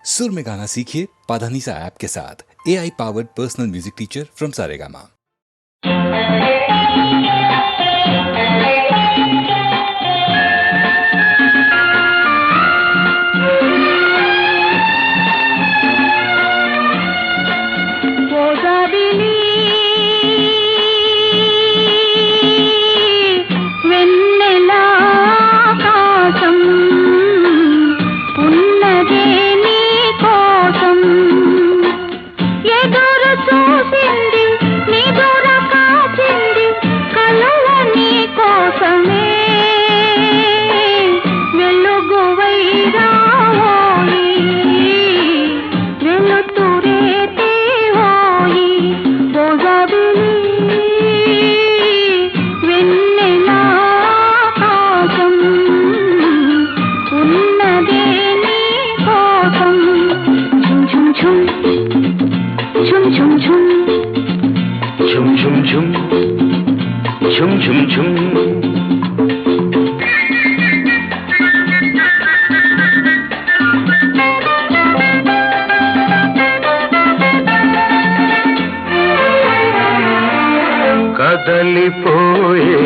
सुर में गाना सीखिए पाधानीसा ऐप के साथ। AI powered personal music teacher from Saregama. కదలిపోయే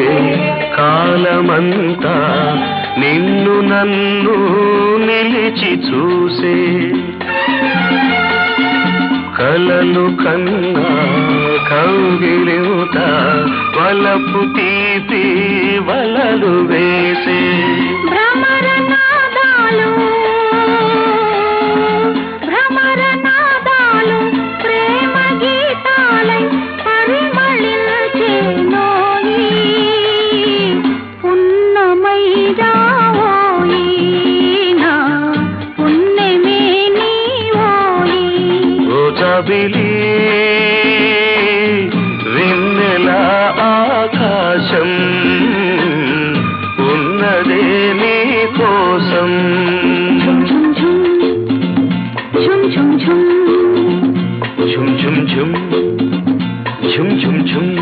కాలమంతా నిన్ను నన్ను నిలిచి చూసే కలలు కన్నా కౌగిలింత వలపు తీపి వలలు వేసే వెన్నెల ఆకాశం ఉన్నదే నీ కోసం ఝుమ్ ఝుమ్ ఝుమ్ ఝుమ్ ఝుమ్ ఝుమ్ ఝుమ్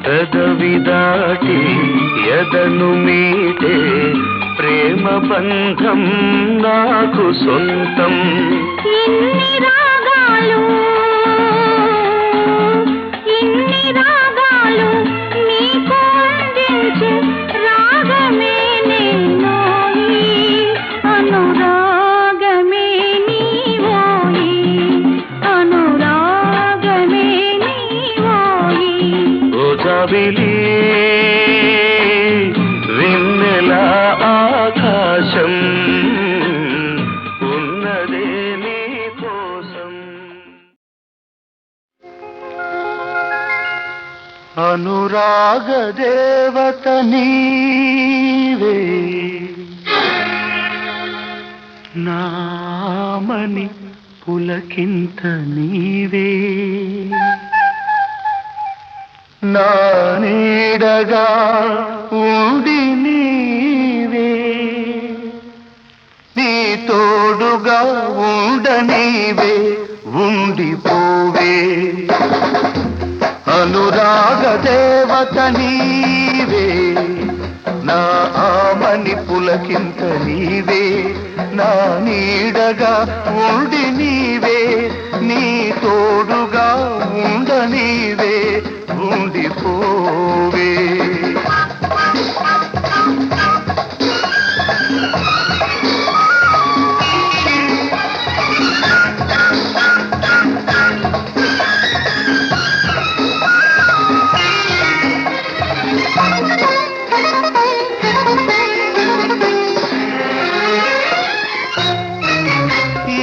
పెదవి దాటి ఎదను మీటే ప్రేమ బంధం నాకు సొంతం ఇన్ని రాగాలు నీకు అందించే రాగమే నేనోయి అనురాగమే నీవోయి అనురాగమే నీవోయి ఓ జాబిలి వెన్నెల ఆకాశం ఉన్నదే నీ కోసం అనురాగ దేవత నీవే నామని పులకింత నీవే నా నీడగా ఉండి నీవే నీ తోడుగా ఉండనీవే ఉండిపోవే అనురాగ దేవత నీవే నా ఆమని పులకింత నీవే నా నీడగా ఉండి నీవే నీ తోడుగా ఉండనీవే ఉండిపోవే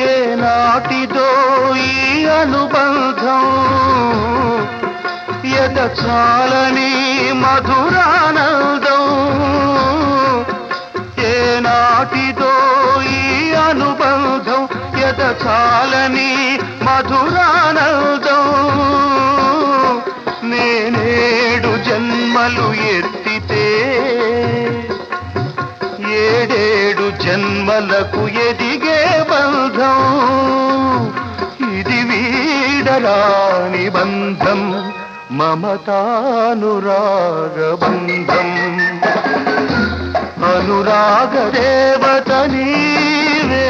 ఏనాటిదో ఈ అనుబంధం చాలని మధురానందం ఏనాటిదో ఈ అనుబంధం చాలని మధురానందం కొమ్మలు ఎత్తితే ఏడేడు జన్మలకు ఎదిగే బంధం ఇది వీడరాని బంధం మమతానురాగ బంధం అనురాగ దేవత నీవే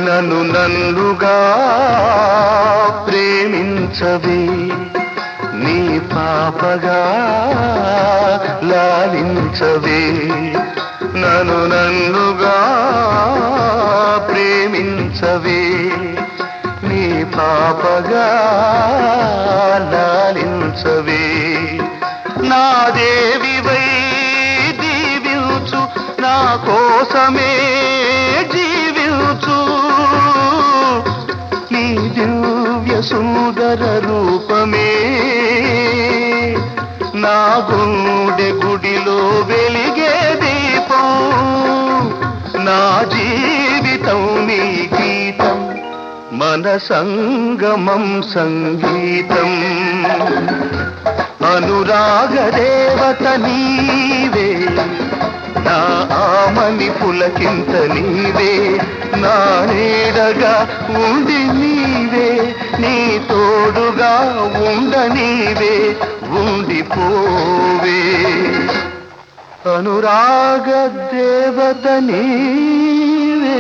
నన్ను నన్నుగా ప్రేమించవే నీ పాపగా లాలించవే నన్ను నన్నుగా ప్రేమించవే నీ పాపగా లాలించవే నా దేవివై దీవించు నా కోసమే జీవించు నీ దివ్య సుందర రూపమే నా గుండె గుడిలో వెలిగే దీపం నా జీవితం నీ గీతం మన సంగమం సంగీతం అనురాగ దేవత నీవే నా ఆమని పులకింత నీవే నా నీడగా ఉండి నీవే నీ తోడుగా ఉండ నీవే ఉండిపోవే అనురాగ దేవత నీవే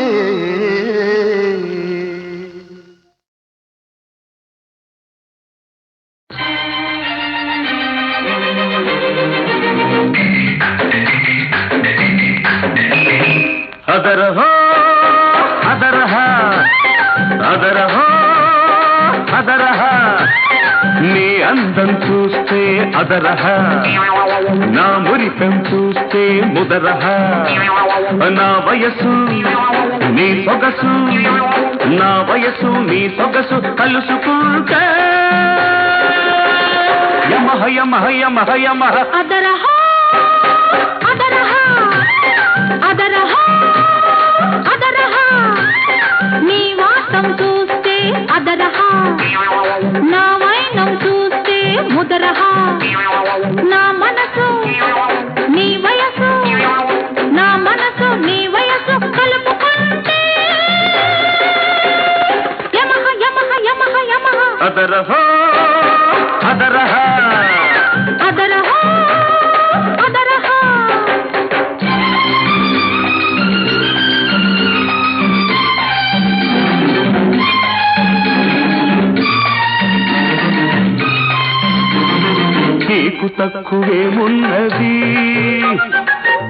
అదరహో అదరహ అదరహో అదరహ నీ అందం చూస్తే అదరహ నా మురిపెం చూస్తే ముదరహ నా వయసు నీ సొగసు నా వయసు నీ సొగసు కలుసుకుంటే యమహ యమహ యమహ యమహ అదరహ అదరహ అదరహ అదరహ నీ వాసం చూస్తే అదరహ నా వైనం చూస్తే ముదరహ నా మనసు నీ వయసు నా మనసు నీ వయసు కలుపుకుంటే యమహ యమహ యమహ యమహ అదరహ అదరహ అదరహ అదరహ నీకు తక్కువేమున్నది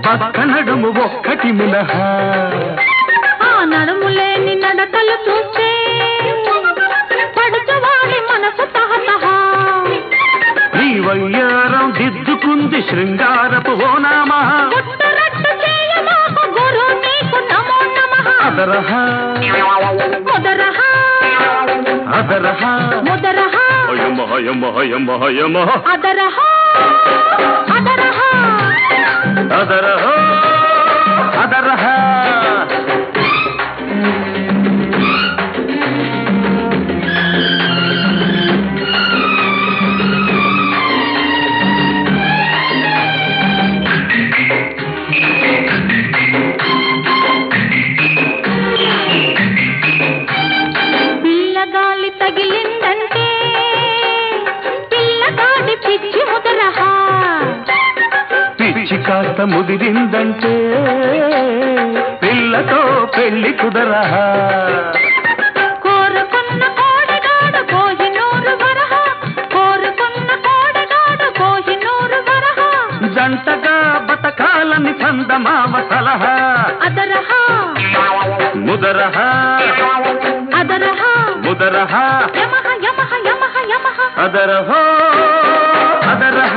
పక్క నడుము ఒక్కటి మినహా ఆ నడుములేని నడకలు చూస్తే పడుచువాడి మనసు తహతహ నీ వయ్యారం దిద్దుకుంది శృంగారపు ఓనామా గుట్టురట్టు చేయమాక గురు నీకు నమో నమః అదరహ ముదరహ అదరహ ముదరహ యమహ యమహ యమహ యమహ అదరహ అదరహ అదరహ అదరహ పిల్లగాలి తగిలిందంటే పిల్లగాడి పిచ్చి ముదరహ పిచ్చి కాస్త ముదిరిందంటే పిల్లతో పెళ్లి కుదరహ కోరుకున్న కోడిగాడు కోహినూరు వరహ కోరుకున్న కోడిగాడు కోహినూరు వరహ జంటగా బతకాలని చందమామ సలహా అదరహ ముదరహ అదరహ ముదరహ యమహ యమహ యమహ యమహ అదరహ అదరహ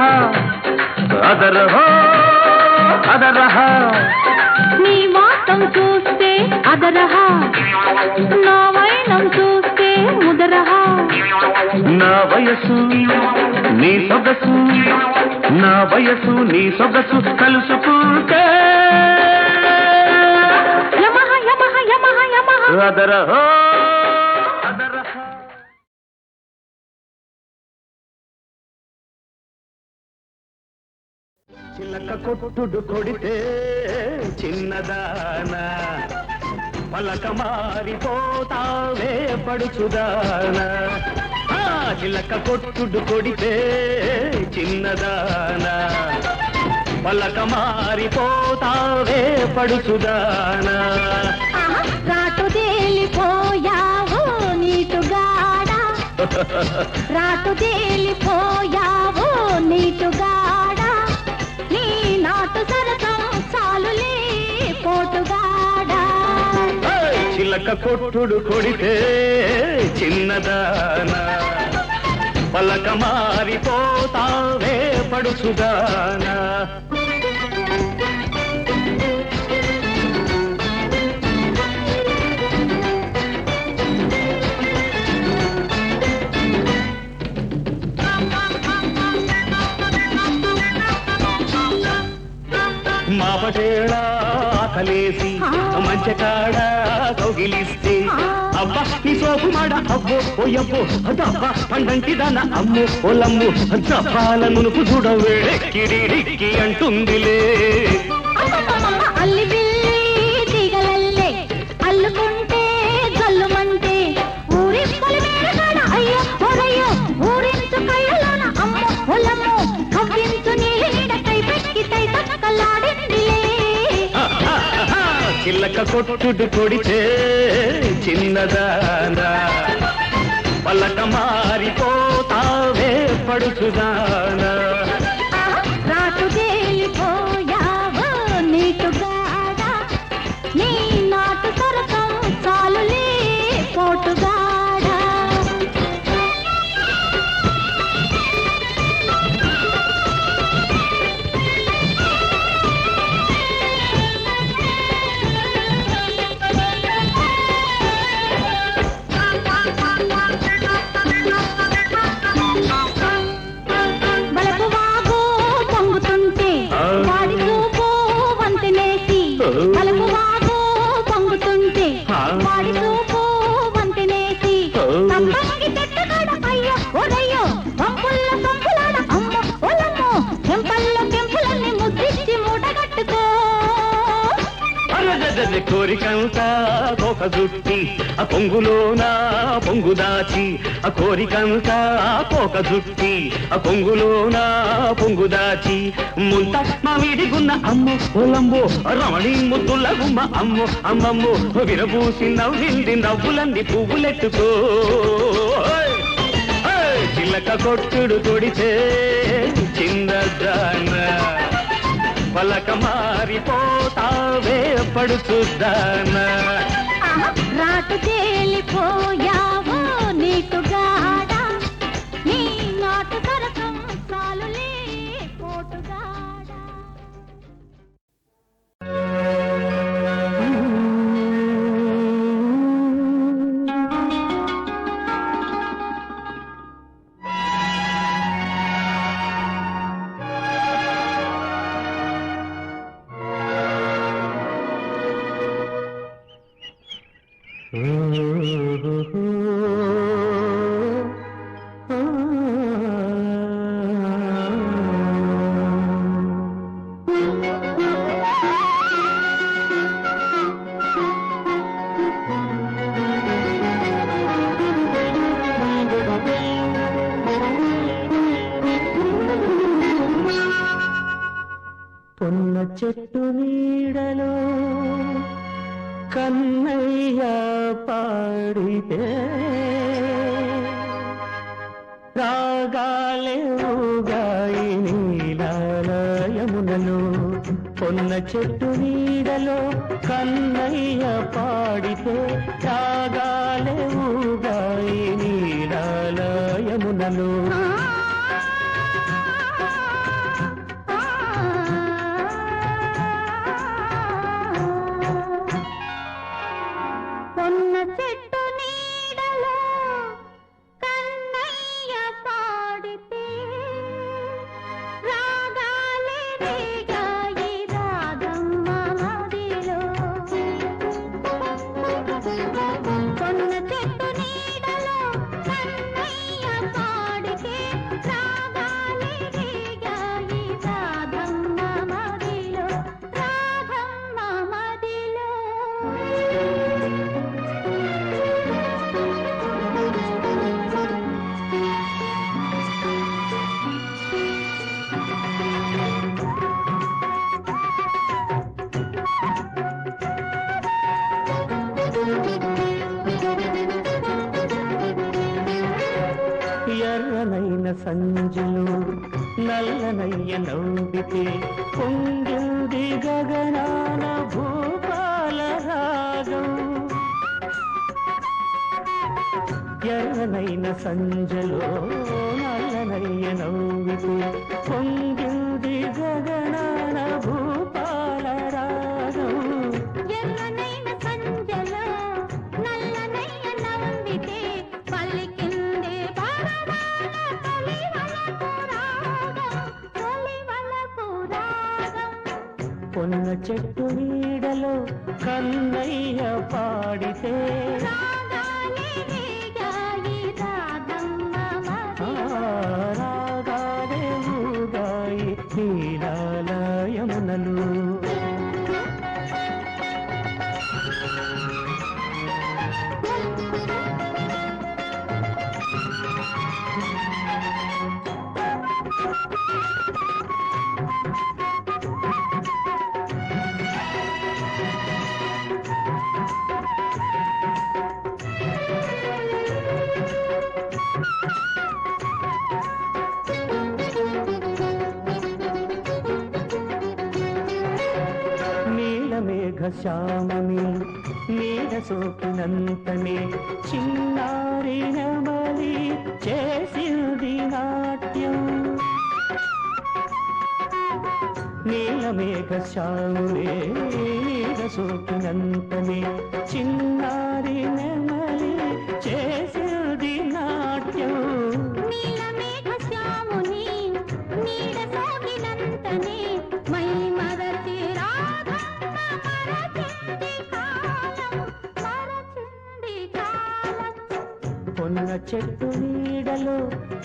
అదరహ అదరహ నీ వాసం చూస్తే అదరహ నా వైనం చూస్తే ముదరహ నా వయసు నీ సొగసు నా వయసు నీ సొగసు కలుసుకుంటే యమహ యమహ యమహ యమహ అదరహో అదరహ. చిలక కొట్టుడు కొడితే చిన్నదానా పలక మారిపోతావే పడుచుదానా చిలక కొట్టుడు కొడితే చిన్నదానా పలక మారిపోతావే పడుచుదానా రాటు తేలిపోయావు నీటుగాడా రాటు తేలిపోయావు నీటుగాడా నీ నాటు సరసం చాలులే పోటుగాడా చిలక కొట్టుడు కొడితే చిన్నదానా పలక మారిపోతావే పడుచుదానా మాపటేళ ఆకలేసి మంచకాడ కౌగిలిస్తే అబ్బా నీ సోపు మాడ అబ్బో ఓయబ్బో అబ్బా పండంటి దాన అమ్మో ఓలమ్ము జపాల మునుపు చూడవే కిడిడిక్కి అంటుందిలే అల్లి బిల్లి దిగలల్లే అల్లుకుంటే జల్లుమంటే ఊరి పొలిమేరగాడ అయ్యో ఓరయ్యో ఊరించు కళ్ళలోన అమ్మో ఓలమ్మో కవ్వించు నీడ కై పెక్కి తై తక్కలాడిందిలే చిల్లక కొట్టుడు కొడితే చిన్నదానా పలక మారిపోతావే పడుచుదానా రాటు తేలిపోయావు నీటుగాడా నీ నాటు సరసం చాలులే పోటుగాడా బలపు వాగు పొంగుతుంటే వాడి చూపు వంతెనేసి బలపు వాగు పొంగుతుంటే వాడి చూపు వంతెనేసి తప్పకి చెట్టుగాడ అయ్యో ఒరయ్యో పంపుల్లో పంపులాడ అమ్మో ఒలమ్మో చెంపల్లో చెంపులన్నీ ముద్దిచ్చి మూటగట్టుకో కోరికంతా ఒక జుట్టి ఆ పొంగులోనా పొంగు దాచి ఆ కోరికంతా పోక జుట్టి ఆ పొంగులోనా పొంగు దాచి ముంత మా వీడిగున్న అమ్మో ఓలంబో రమణి ముద్దుల గుమ్మ అమ్మో అమ్మమ్మో విరబూసి నవ్వింది నవ్వులన్నీ పువ్వులెట్టుకో చిల్లక కొట్టుడు కొడితే చిన్నదానా పలక మారిపోతావే పడుచుదానా రాటు తేలిపోయావు నీటుగాడా నీ నాటు సరసం చాలులే పోటుగాడా పొన్న చెట్టు నీడలో కన్నయ్య పాడితే రాగాలే ఊగాయి నీలాలయమునలో పొన్న చెట్టు నీడలో కన్నయ్య పాడితే రాగాలే ఊగాయి నీలాలయమునలో పొన్న చెట్టు నీడలో కన్నయ్య పాడితే నల్లనయ్య నవ్వితే పొంగింది గగనాన భూపాల రాగం. ఎర్రనైన సంజలో నల్లనయ్య నవ్వితే పొంగింది గగనాన భూపాల రాగం. ఎర్రనైన సంజలో నల్లనయ్య నవ్వితే పలికిందే పరమాల తొలివలపు రాగం, తొలివలపు రాగం. పొన్న చెట్టు నీడలో కన్నయ్య పాడితే రాగాలే రేగాయి రాగమ్మ మదిలో. రాగాలే ఊగాయి నీలాలయమునలు. శ్యామని నీడ సోకినంతనే చిన్నారి నమలి చేసింది నాట్యం. నీలమేఘ శ్యామునే నీడ సోకినంతనే చిన్నారి నమలి చేసింది నాట్యం. నీలమేఘ శ్యాముని నీడ సోకినంతనే మై మరచి రాధమ్మ మరచింది కాలం, మరచింది కాలం. పొన్న చెట్టు నీడలో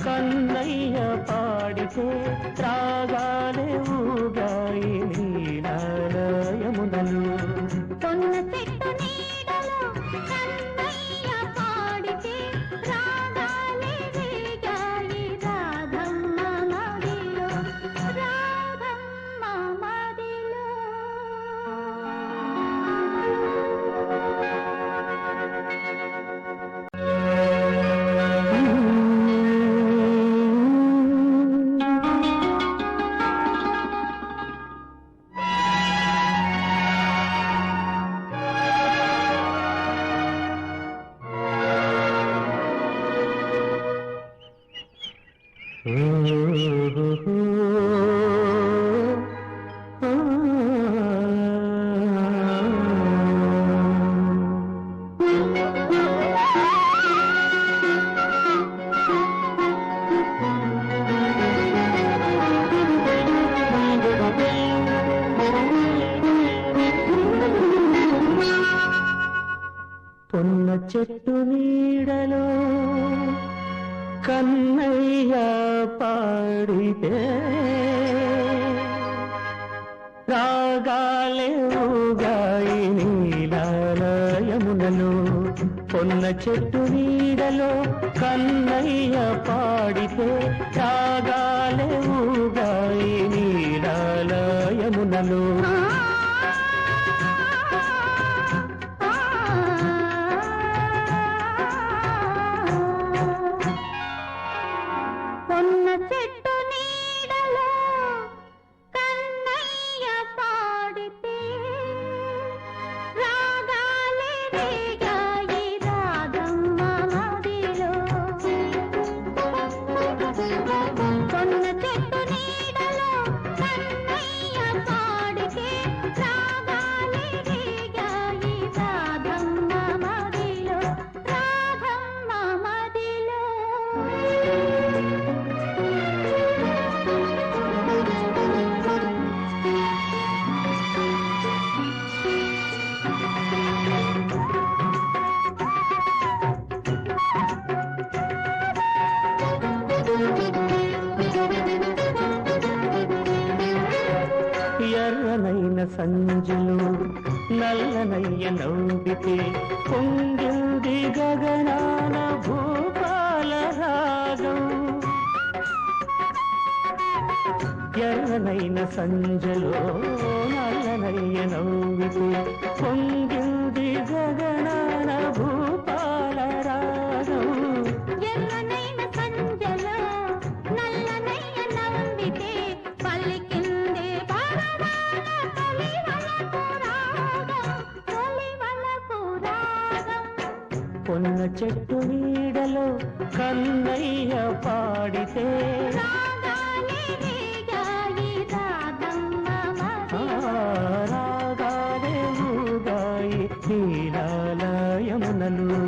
కన్నయ్య పాడితే రాగాలే ఊగాయి నీలాలయమునలు. పొన్న చెట్టు నీడలో కన్నయ్య పాడితే రాగాలే రేగాయి రాధమ్మ మదిలో, రాధమ్మ మదిలో. పొన్న చెట్టు నీడలో కన్నయ్య పాడితే రాగాలే ఊగాయి నీలాలయమునలు. పొన్న చెట్టు నీడలో కన్నయ్య పాడితే రాగాలే ఊగాయి నీలాలయమునలు. పొన్న చెట్టు నీడలో కన్నయ్య పాడితే రాగాలే రేగాయి రాధమ్మ మదిలో. పొన్న చెట్టు నీడలో కన్నయ్య పాడితే రాగాలే రేగాయి రాధమ్మ మదిలో, రాధమ్మ మదిలో. ఎర్రనైన సంజలో నల్లనయ్య నవ్వితే పొంగింది గగనాన భూపాల రాగం. ఎర్రనైన సంజలో నల్లనయ్య నవ్వితే పొంగింది గగనాన భూపాల రాగం. ఎర్రనైన సంజలో నల్లనయ్య నవ్వితే పొన్న చెట్టు నీడలో కన్నయ్య పాడితే రాగాలే రేగాయి రాగమ్మ రాగాలే ఊగాయి నీలాల యమునలు.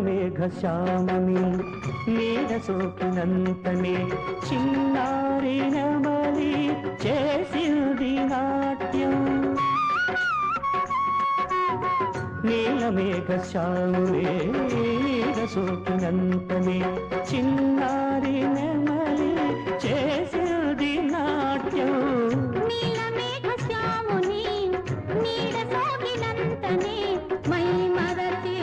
మేఘశ్యామని నీడ సోకినంతనే చిన్నారి నమలి చేసింది నాట్యం. నీల మేఘశ్యామే నీడ సోకినంతనే చిన్నారి నమలి చేసింది నాట్యం. నీల మేఘశ్యాముని నీడ సోకినంతనే మై మరచి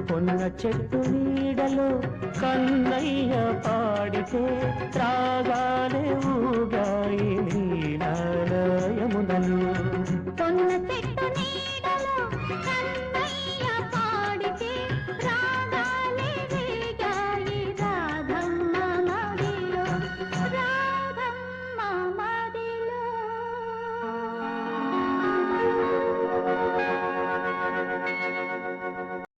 పొన్న చెట్టు నీడలో కన్నయ్య పాడితే రాగాలే